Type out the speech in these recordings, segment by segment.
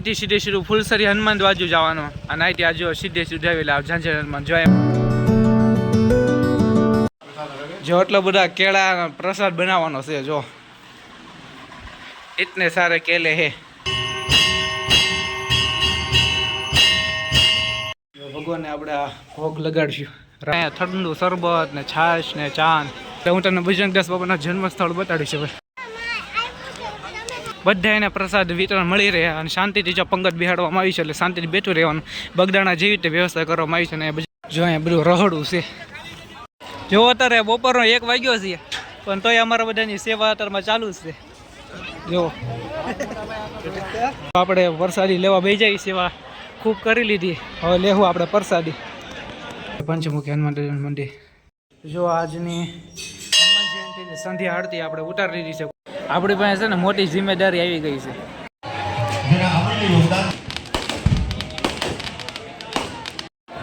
સીધે સીધું ફૂલસરી હનુમાન બાજુ જવાનું અને અહીંથી આજો સીધે સીધું આવેલા ઝાંઝર હનુમાન જોયા જો એટલા બધા કેળા પ્રસાદ બનાવવાનો છે જો ઇતને સારે કેલે હે ભગવાનને આપણે ભોગ લગાડશું ઠંડુ શરબત ને છાશ ને ચા હું તમને ભુજંગદાસ બાબાના જન્મ સ્થળ બતાડીશ ભાઈ બધા એને પ્રસાદ વિતરણ મળી રહે અને શાંતિથી જો પંગત બિહાડવામાં આવી છે એટલે શાંતિથી બેઠું રહેવાનું બગદાણા જેવી રીતે વ્યવસ્થા કરવામાં આવી છે અને જો અહીંયા બધું રહોડું છે જો અત્યારે બપોરનો 1 વાગ્યો છે પણ તોય અમારા બધાની સેવા અત્યારમાં ચાલુ જ છે જો આપણે પ્રસાદી લેવા બેસી જાય સેવા ખૂબ કરી લીધી હવે લેવું આપણે પ્રસાદી પંચમુખી હનુમાન મંદિર જો આજની હનુમાન જયંતિની સંધ્યા આરતી આપણે ઉતારી દીધી છે આપણી પાસે છે ને મોટી જિમ્મેદારી આવી ગઈ છે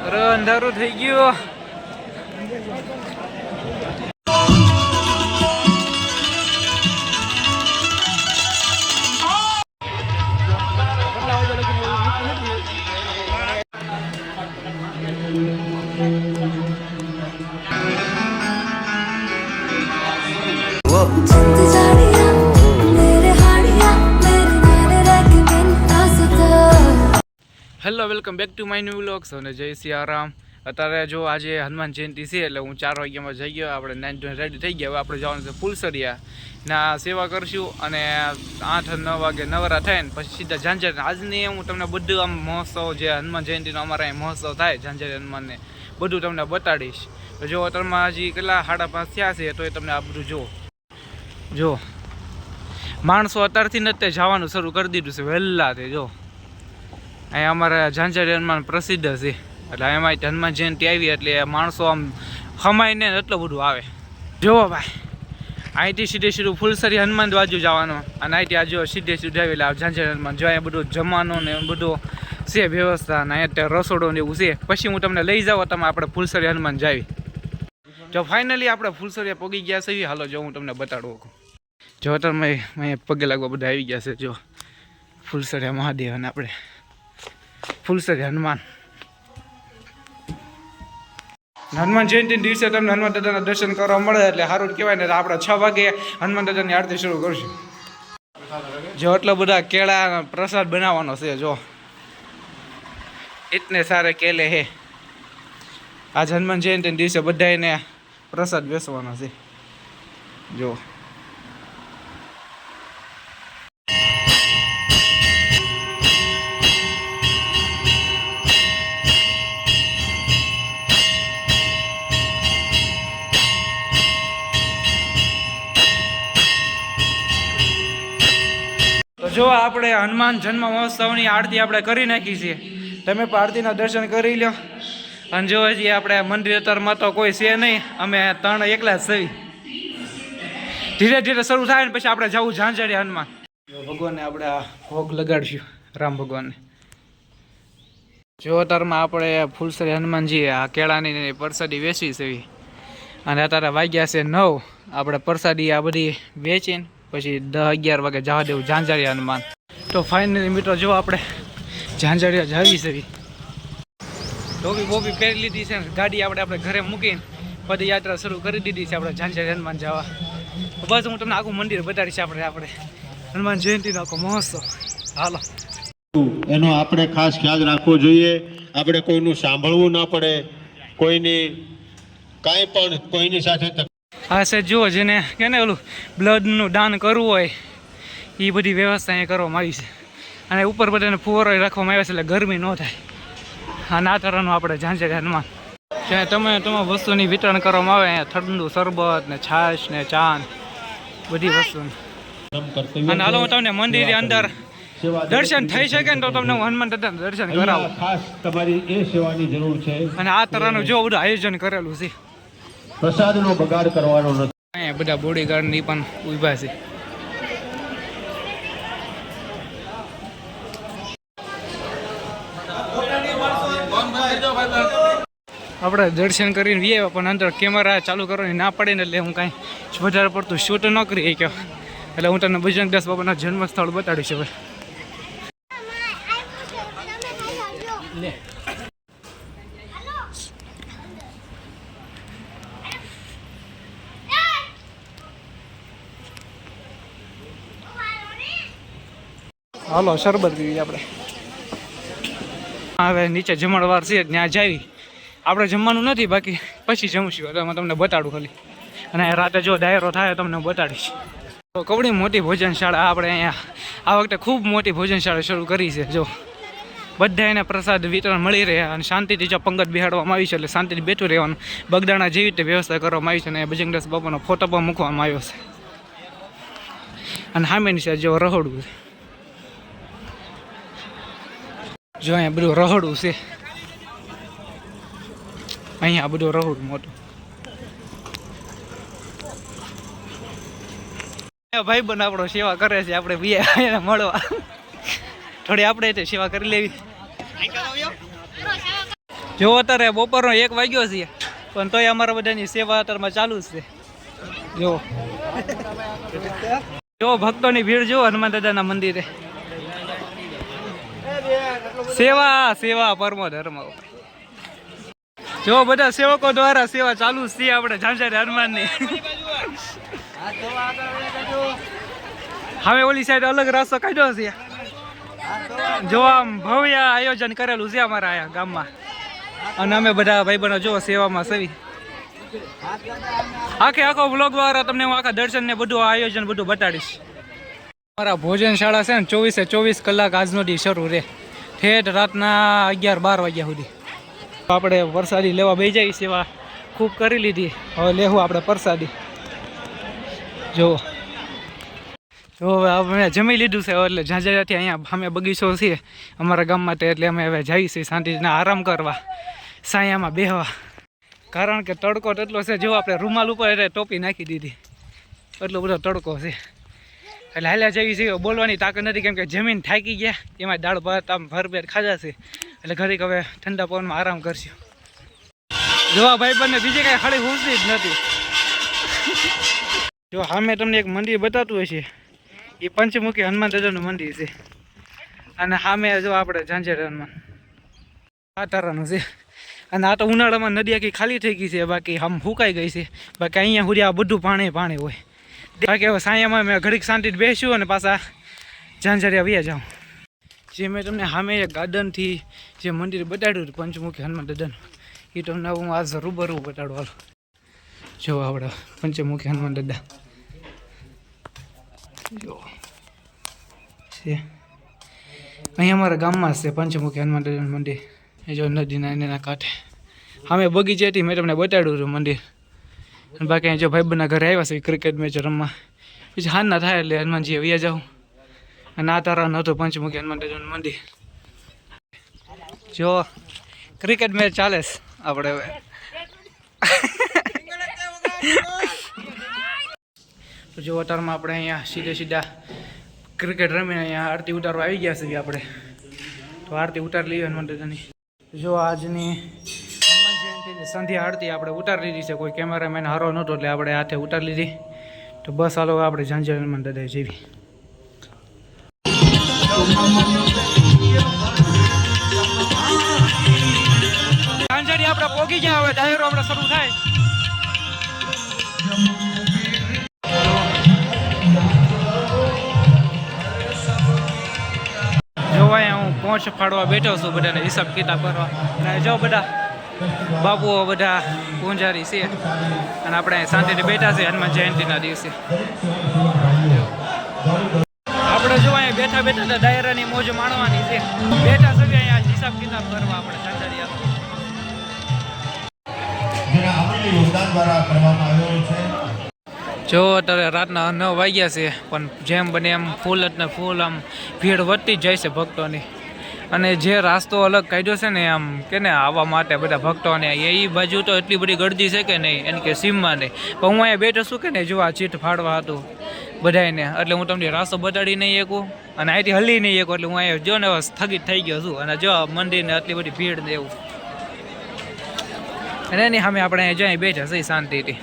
અરે અંધારું થઈ ગયું hello welcome back to my new vlogs અને જય સિયારામ અત્યારે જો આજે હનુમાન જયંતિ છે એટલે હું 4 વાગ્યામાં જઈ ગયો આપણે 9 to રેડી થઈ ગયા હવે આપણે જવાનું છે ફૂલસરિયા ના સેવા કરશું અને 8-9 વાગે નવરા થાય ને પછી સીધા ઝાંઝર આજની હું તમને બધું આમ મહોત્સવ જે હનુમાન જયંતિનો અમારા અહીં મહોત્સવ થાય ઝાંઝર હનુમાનને બધું તમને બતાડીશ તો જો અત્યારમાં હજી કેટલા 5:30 થયા છે તો એ તમને આ બધું જો માણસો અત્યારથી નથી જવાનું શરૂ કરી દીધું છે વહેલા તે જો અહીંયા અમારા ઝાંઝર હનુમાન પ્રસિદ્ધ છે એટલે એમાં હનુમાન જયંતિ આવી એટલે માણસો આમ ખમાઈને એટલું બધું આવે જુઓ ભાઈ અહીંથી સીધે સીધું ફૂલસરી હનુમાન બાજુ જવાનું અને અહીંથી આજો સીધે સીધું આવેલા ઝાંઝર હનુમાન જો અહીંયા બધું જમવાનું ને બધું છે વ્યવસ્થા ને અહીંયા રસોડો ને એવું છે પછી હું તમને લઈ જાઉં તમે આપણે ફૂલસરી હનુમાન જાવી જો ફાઇનલી આપણે ફૂલસરિયા પગી ગયા છે હાલો જો હું તમને બતાડું જો તમે અહીંયા પગે લાગવા બધા આવી ગયા છે જો ફૂલસરિયા મહાદેવ અને આપણે ફૂલસરી હનુમાન જયંતિ દિવસે તમને હનુમાન દાદાના દર્શન કરવા મળે એટલે સારું કહેવાય ને આપણે 6 વાગે હનુમાન દાદાની આરતી શરૂ કરશું જો એટલા બધા કેળા પ્રસાદ બનાવવાનો છે જો ઇતને સારે કેલે હે આજ હનુમાન જયંતિ દિવસે બધાને પ્રસાદ બેસવાનો છે જો જો આપણે હનુમાન જન્મ મહોત્સવની આરતી આપણે કરી નાખી છે તમે પણ આરતીના દર્શન કરી લો અને જો હજી આપણે મંદિર અત્યારમાં તો કોઈ છે નહીં અમે 3 એકલા જ સવી ધીરે ધીરે શરૂ થાય ને પછી આપણે જવું ઝાંઝર હનુમાન ભગવાનને આપણે ભોગ લગાડશું રામ ભગવાનને જો અત્યારમાં આપણે ફૂલસરી હનુમાનજી આ કેળાની પ્રસાદી વેચી છે અને અત્યારે વાગ્યા છે 9 આપણે પ્રસાદી આ બધી વેચીને પછી 10-11 વાગે જવા દેવું ઝાંઝરિયા હનુમાન તો ફાઇનલી મિત્રો જો આપણે ઝાંઝરિયા જાવી છે ટોપી બોપી પહેરી લીધી છે ગાડી આપણે ઘરે મૂકીને પદયાત્રા શરૂ કરી દીધી છે આપણે ઝાંઝરિયા હનુમાન જવા બસ હું તમને આખું મંદિર બતાડીશ આપણે હનુમાન જયંતિનો આખો મહોત્સવ હાલો એનો આપણે ખાસ ખ્યાલ રાખવો જોઈએ આપણે કોઈનું સાંભળવું ના પડે કોઈની કાંઈ પણ કોઈની સાથે હા સર જુઓ જેને કે ને ઓલું બ્લડનું દાન કરવું હોય એ બધી વ્યવસ્થા અહીંયા કરવામાં આવી છે અને ઉપર બધાને ફુવારો રાખવામાં આવ્યા છે એટલે ગરમી ન થાય અને આ તરહનું આપણે ઝાંઝર હનુમાન જ્યાં તમામ વસ્તુની વિતરણ કરવામાં આવે અહીંયા ઠંડુ શરબત ને છાશ ને ચા બધી વસ્તુ અને હાલો હું તમને મંદિરની અંદર દર્શન થઈ શકે ને તો તમને હું હનુમાન દાદાના દર્શન કરાવું ખાસ તમારી એ સેવાની જરૂર છે અને આ તરહનું જો બધું આયોજન કરેલું છે પ્રસાદનો બગાડ કરવાનો નથી અહીંયા બધા બોડીગાર્ડની પણ ઊભા છે આપણે દર્શન કરીને વીએ પણ અંદર કેમેરા ચાલુ કરવાની ના પડે ને એટલે હું કાંઈ વધારે પડતું શૂટ ન કરી શક્યો એટલે હું તમને ભુજંગદાસ બાબાના જન્મ સ્થળ બતાડીશ હવે હાલો શરબત પીવી આપણે. હવે નીચે જમણવાર છે ત્યાં જાવી. આપણે જમવાનું નથી, બાકી પછી જમશું એટલે હું તમને બતાડું ખાલી. અને રાતે જો ડાયરો થાય તમને બતાડીશ. તો કવડી મોટી ભોજનશાળા આપણે અહીંયા આ વખતે ખૂબ મોટી ભોજનશાળા શરૂ કરી છે. જો બધા એને પ્રસાદ વિતરણ મળી રહ્યા અને શાંતિથી જો પંગત બેહાડવામાં આવી છે એટલે શાંતિથી બેઠું રહેવાનું. બગદાણા જેવી રીતે વ્યવસ્થા કરવામાં આવી છે અને બજરંગદાસ બાપાનો ફોટો પણ મૂકવામાં આવ્યો છે. અને સામેની સાઈડ જો રહોડું છે. જો અહીંયા બધું રહોડું છે. અહીંયા બધું રહોડું મોટું. ભાઈ બન આપણો સેવા કરે છે, આપણે એને મળવા થોડી આપણે તે સેવા કરી લેવી. જો અત્યારે બપોરનો 1 વાગ્યો છે પણ તોય અમારા બધાની સેવા અત્યારમાં ચાલુ જ છે. જો ભક્તોની ભીડ જો હનુમાન દાદાના મંદિરે. સેવા સેવા પરમો ધર્મ. જો બધા સેવકો દ્વારા સેવા ચાલુ જ છે આપણે ઝાંઝર હનુમાનની. હવે ઓલી સાઈડ અલગ રસ્તો કાઢ્યો છે. જો આમ ભવ્ય આયોજન કરેલું છે અમારા અહીંયા ગામમાં. અને અમે બધા ભાઈબંધો જો સેવામાં સવી. આખો વ્લોગ દ્વારા તમને હું આખા દર્શન ને બધું આયોજન બધું બતાડીશ. અમારા ભોજનશાળા છે ને 24/24 કલાક આજનો દી શરૂ રહે, ઠેઠ રાતના 11-12 વાગ્યા સુધી. આપણે પ્રસાદી લેવા બેસી જઈએ. સેવા ખૂબ કરી લીધી, હવે લેવું આપણે પ્રસાદી. જો હવે અમે જમી લીધું છે એટલે ઝાંઝરાથી અહીંયા અમે બગીચો છે અમારા ગામમાં તે એટલે અમે હવે જઈએ છીએ શાંતિથી આરામ કરવા, સાયામાં બેહવા. કારણ કે તડકો એટલો છે. જો આપણે રૂમાલ ઉપર એટલે ટોપી નાખી દીધી, એટલો બધો તડકો છે. એટલે હાલ્યા જઈએ છીએ. બોલવાની તાકાત નથી કેમ કે જમીન થાકી ગયા. એમાં દાળ ભાત આમ ભરપેટ ખાધા છે એટલે ઘડીક હવે ઠંડા પવનમાં આરામ કરશું. જોવા ભાઈ બંને બીજી કાંઈ ખાલી હુસી જ નથી. જો સામે તમને એક મંદિર બતાવતું હશે, એ પંચમુખી હનુમાન દાદાનું મંદિર છે. અને સામે જો આપણે ઝાંઝર હનુમાન આ તારાનું છે. અને આ તો ઉનાળામાં નદી આખી ખાલી થઈ ગઈ છે, બાકી આમ સુકાઈ ગઈ છે. બાકી અહીંયા સુધી આ બધું પાણી હોય. બાકી હવે સાયામાં મેં ઘડીક શાંતિથી બેસ્યું અને પાછા ઝાંઝરે આવ્યા જાઉં. જે મેં તમને સામે ગાર્ડનથી જે મંદિર બતાડ્યું હતું પંચમુખી હનુમાન દાદાનું, એ તમને હું આજ રૂબરૂ બતાડું. હાલો જો આપણે પંચમુખી હનુમાન દાદા જો છે અહીંયા અમારા ગામમાં જ છે પંચમુખી હનુમાન દાદાનું મંદિર. એ જો નદીના એના કાંઠે સામે બગીચેથી મેં તમને બતાડ્યું હતું મંદિર. અને બાકી અહીં જો ભાઈબંધના ઘરે આવ્યા છે ક્રિકેટ મેચ રમવા. પછી હાલના થાય એટલે હનુમાનજી વ્યા જાઉં. અને આ તારાનું હતું પંચમુખી હનુમાન દાદાનું મંદિર. જો ક્રિકેટ મેચ ચાલે છે આપણે હવે. તો જો અતારમાં આપણે અહીંયા સીધા ક્રિકેટ રમીને અહીંયા આરતી ઉતારવા આવી ગયા છીએ આપણે. તો આરતી ઉતારી લઈએ હનુમાન દાદાની. જો આજની હનુમાન જયંતિની સંધ્યા આરતી આપણે ઉતારી લીધી છે. કોઈ કેમેરામેન હારો નહોતો એટલે આપણે હાથે ઉતારી લીધી. તો બસ હાલો આપણે ઝાંઝર હનુમાન દાદાએ જેવી. ઝાંઝરી આપણે પોગી ગયા. હવે ડાયરો આપણે શરૂ થાય. જોવાય હું પહોંચ ફાડવા બેઠો છું બધાને હિસાબ કિતાબ કરવા. અને જો બધા બાપુઓ બધા પૂંજારી છે અને આપણે શાંતિથી બેઠા છે હનુમાન જયંતિના દિવસે. આપણે જો અહીંયા બેઠા બેઠા ડાયરાની મોજ માણવાની છે. બેઠા છે અહીંયા હિસાબ કિતાબ કરવા આપણે ઝાંઝરિયા. જો અત્યારે રાતના 9 વાગ્યા છે પણ જેમ બને એમ ફૂલ જ ને ફૂલ આમ ભીડ વધતી જ જાય છે ભક્તોની. અને જે રાસ્તો અલગ કાઢ્યો છે ને આમ કે ને આવવા માટે બધા ભક્તોને, એ બાજુ તો એટલી બધી ગળદી છે કે નહીં એને કે સીમમાં નહીં. પણ હું અહીંયા બેઠો છું કે ને જો આ ચીઠ ફાડવા હતું બધાને, એટલે હું તમને રાસ્તો બતાડી નહીં શકું અને અહીંથી હલી નહીં શકું. એટલે હું અહીંયા જો ને સ્થગિત થઈ ગયો છું. અને જો મંદિરને આટલી બધી ભીડ ને એવું. અને એની સામે આપણે અહીંયા બેઠા છીએ શાંતિથી.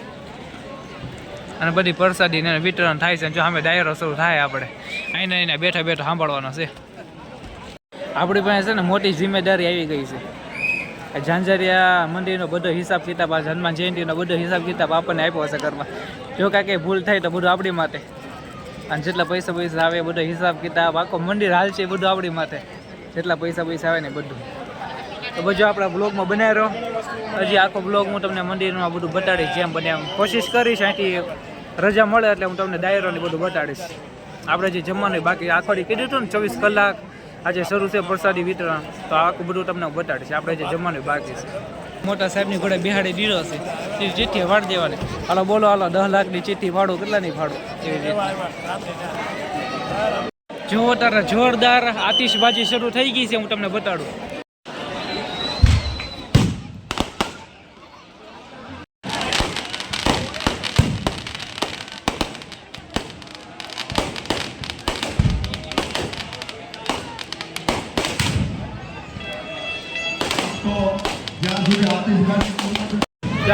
અને બધી પ્રસાદીને વિતરણ થાય છે. જો સામે ડાયરો શરૂ થાય આપણે અહીંયા બેઠા બેઠા સાંભળવાનો છે. આપણી પાસે છે ને મોટી જિમ્મેદારી આવી ગઈ છે. ઝાંઝરિયા મંદિરનો બધો હિસાબ કિતાબ, આ હનુમાન જયંતિનો બધો હિસાબ કિતાબ આપણને આપ્યો હશે ઘરમાં. જો કાંઈ ભૂલ થાય તો બધું આપણી માટે, અને જેટલા પૈસા આવે બધો હિસાબ કિતાબ, આખો મંદિર હાલ છે બધું આપણી માટે, જેટલા પૈસા આવે ને બધું. તો બધું આપણા બ્લોગમાં બનાવી રહો. હજી આખો બ્લોગ હું તમને મંદિરમાં બધું બતાડીશ, જેમ બને એમ કોશિશ કરીશ. અહીંથી રજા મળે એટલે હું તમને ડાયરોને બધું બતાડીશ. આપણે જે જમવાનું બાકી આખોડી કીધું હતું ને 24 કલાક આજે શરૂ છે પ્રસાદી વિતરણ, તો આખું બધું તમને હું બતાડીશ. આપણે જે જમવાનું બાકી છે, મોટા સાહેબની ઘોડે બિહાડી દીધો છે, એ ચિઠ્ઠી વાળ દેવાની. હાલો બોલો, હાલો 10 લાખની ચિઠ્ઠી ફાડું, કેટલાની ફાડું, એવી રીતે. જો તારા જોરદાર આતિશબાજી શરૂ થઈ ગઈ છે, હું તમને બતાડું.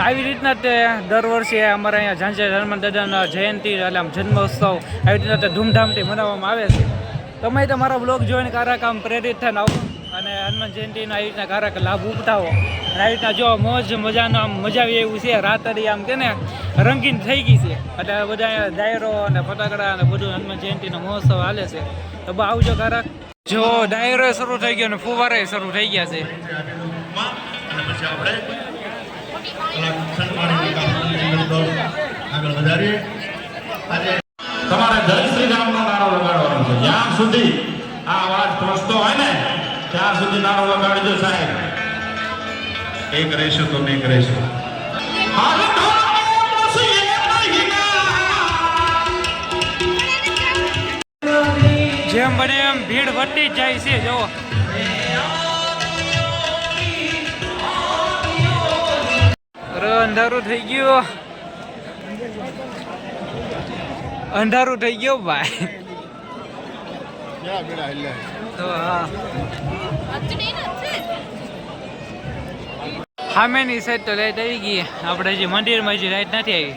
આવી રીતના તે દર વર્ષે અમારા અહીંયા ઝાંઝર હનુમાન દાદાના જયંતિ એટલે આમ જન્મોત્સવ આવી રીતના તે ધૂમધામથી મનાવવામાં આવે છે. તમે તમારા બ્લોગ જોઈને કારક આમ પ્રેરિત થઈને આવો અને હનુમાન જયંતિના આવી રીતના કારક લાભ ઉઠાવો. અને આવી રીતના જો મોજ મજાનો આમ મજા આવી એવું છે. રાતડી આમ કે ને રંગીન થઈ ગઈ છે, એટલે બધા ડાયરો અને ફટાકડા અને બધું હનુમાન જયંતિનો મહોત્સવ હાલે છે. તો આવજો કારક. જો ડાયરો શરૂ થઈ ગયો અને ફુવારા શરૂ થઈ ગયા છે. તમારે જય શ્રી રામનો નારો લગાડવાનો છે. જ્યાં સુધી આ અવાજ પહોંચતો હોય ને ત્યાં સુધી નારો લગાડજો સાહેબ. એક રહેશો તો એક રહેશો. જેમ બને એમ ભીડ વધતી જ જાય છે. જો અંધારું થઈ ગયું, અંધારું થઈ ગયું ભાઈ. તો હા, સામેની સાઈડ તો લાઈટ આવી ગઈ. આપણે જે મંદિરમાં હજી લાઈટ નથી આવી.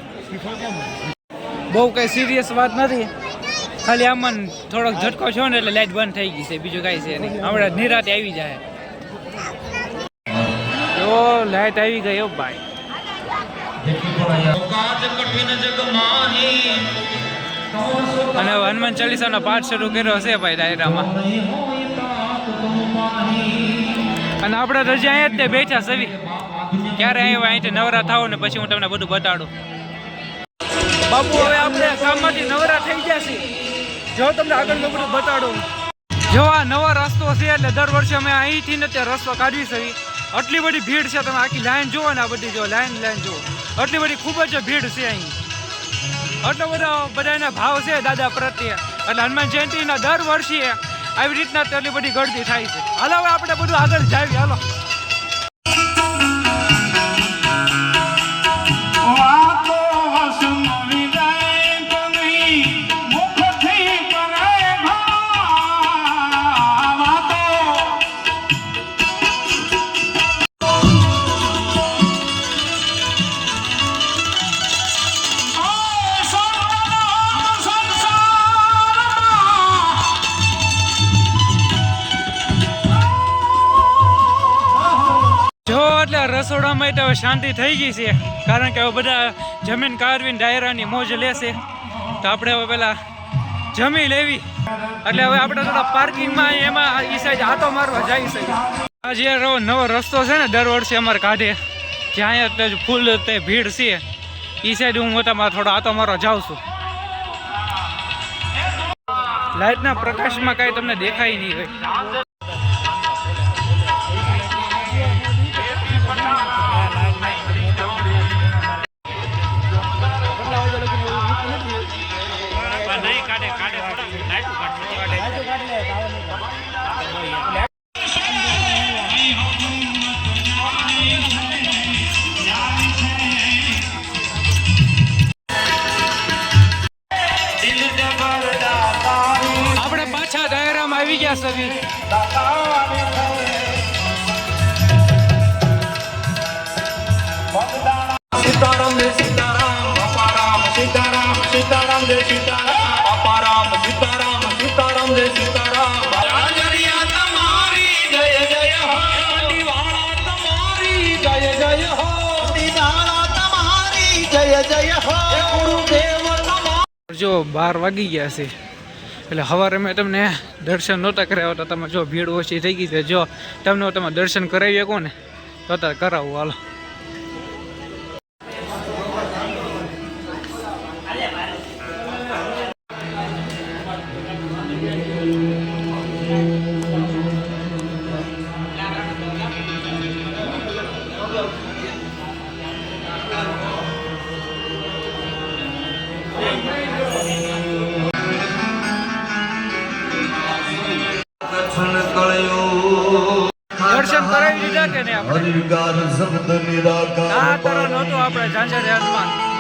બહુ કઈ સિરિયસ વાત નથી, ખાલી આમાં થોડોક ઝટકો છો ને એટલે લાઈટ બંધ થઈ ગઈ છે, બીજું કાંઈ છે નહીં. હમણાં નિરાતે આવી જાય. તો લાઈટ આવી ગઈ હો ભાઈ. અને હનુમાન ચાલીસાનો પાઠ શરૂ કર્યો છે ભાઈ ડાયરામાં. અને આપણે રજા અહીંયા જ તે બેઠા સવી. ક્યારે આવ્યા અહીંથી નવરા થાવ ને પછી હું તમને બધું બતાડું. બાપુ હવે આપણે કામમાંથી નવરા થઈ ગયા છીએ. જો તમને આગળનું બધું બતાડું. જો આ નવો રસ્તો છે એટલે દર વર્ષે અમે અહીંથી ને તે રસ્તો કાઢવી છે. આટલી બધી ભીડ છે, તમે આખી લાઈન જુઓ ને, આ બધી જો લાઈન જુઓ, આટલી બધી ખૂબ જ ભીડ છે અહીં. આટલો બધો બધાના ભાવ છે દાદા પ્રત્યે. એટલે હનુમાન જયંતિના દર વર્ષે આવી રીતના એટલી બધી ગળદી થાય છે. હાલો હવે આપણે બધું આગળ જાવી. હાલો રસોડામાં તો શાંતિ થઈ ગઈ છે, કારણ કે હવે બધા જમીન કાઢવીને ડાયરાની મોજ લેશે. તો આપણે હવે પેલા જમી લેવી, એટલે હવે આપણે થોડા પાર્કિંગમાં એમાં એ સાઈડ હાથો મારવા જાય છે. આ જે નવો રસ્તો છે ને દર વર્ષે અમારે કાઢે, જ્યાં ફૂલ તે ભીડ છે એ સાઈડ હું મોટામાં થોડો હાથો મારવા જાઉં છું. લાઇટના પ્રકાશમાં કાંઈ તમને દેખાય નહીં હોય. આપણે પાછા દાયરામાં આવી ગયા સવી. સીતારામ જય સીતારામ, બાપા રામ સીતારામ, સીતારામ જય સીતારામ, બાપા રામ સીતારામ, સીતારામ જય સીતારામ. ઝાંઝરિયા તમારી જો 12 વાગી ગયા છે એટલે સવારે મેં તમને દર્શન નહોતા કરાવ્યા તો તમે જો ભીડ ઓછી થઈ ગઈ છે જો તમને તમે દર્શન કરાવી શકો ને તો અત્યારે કરાવું હાલો દર્શન કરાવી દીધા કે નહીં આપણે આ તારો નહોતું આપણે ઝાંઝરી હનુમાન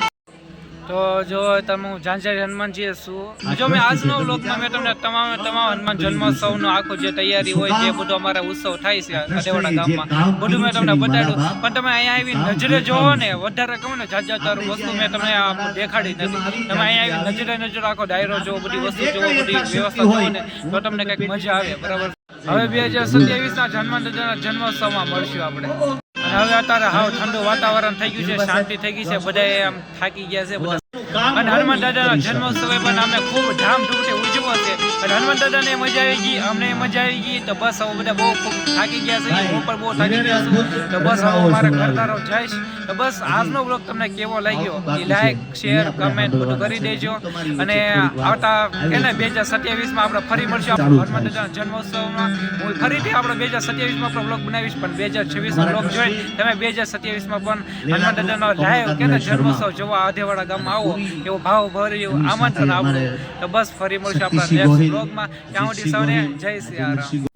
તો જો તમે હું ઝાંઝરી હનુમાનજી છું જો મેં આજનો વ્લોગમાં મેં તમને તમામ હનુમાન જન્મોત્સવનો આખો જે તૈયારી હોય જે બધો અમારા ઉત્સવ થાય છે આદેવાડા ગામમાં બધું મેં તમને બતાવ્યું પણ તમે અહીંયા આવીને નજરે જોવો ને વધારે કહું ને જાત વસ્તુ મેં તમને દેખાડી નથી તમે અહીંયા આવીને નજરે આખો ડાયરો જોવો બધી વસ્તુ જોવો બધી વ્યવસ્થા જોવો ને તો તમને કંઈક મજા આવે બરાબર હવે 2027ના હનુમાન દાદાના જન્મોત્સવમાં મળશું આપણે અને હવે અત્યારે હાવ ઠંડુ વાતાવરણ થઈ ગયું છે શાંતિ થઈ ગઈ છે બધા આમ થાકી ગયા છે બધા અને હનુમાન દાદાના જન્મોત્સવ પણ અમે ખૂબ ધામધૂમથી ઉજવ્યો છે અને હનુમાન દાદાને મજા આવી ગઈ અમને મજા આવી ગઈ તો બસ હવે બધા બહુ ખૂબ થાકી ગયા છે હું પણ બહુ થાકી ગયો છું તો બસ હવે મારે ઘર તરફ જઈશ તો બસ આજનો બ્લોગ તમને કેવો લાગ્યો એ લાઈક શેર કમેન્ટ બધું કરી દેજો અને આવતા એને 2027માં આપણે ફરી મળશું હનુમાન દાદાના જન્મોત્સવમાં હું ફરીથી આપણે 2027માં આપણો બ્લોગ બનાવીશ પણ 2026નો બ્લોગ જોઈ તમે 2027માં પણ હનુમાન દાદાનો લાઈવ કે જન્મોત્સવ જોવા આદેવાડા ગામમાં આવો એવો ભાવ ભર્યું આમંત્રણ આપો તો બસ ફરી મળશું આપણા નેક્સ્ટ બ્લોગમાં ત્યાં સુધી સૌને જય સિયારામ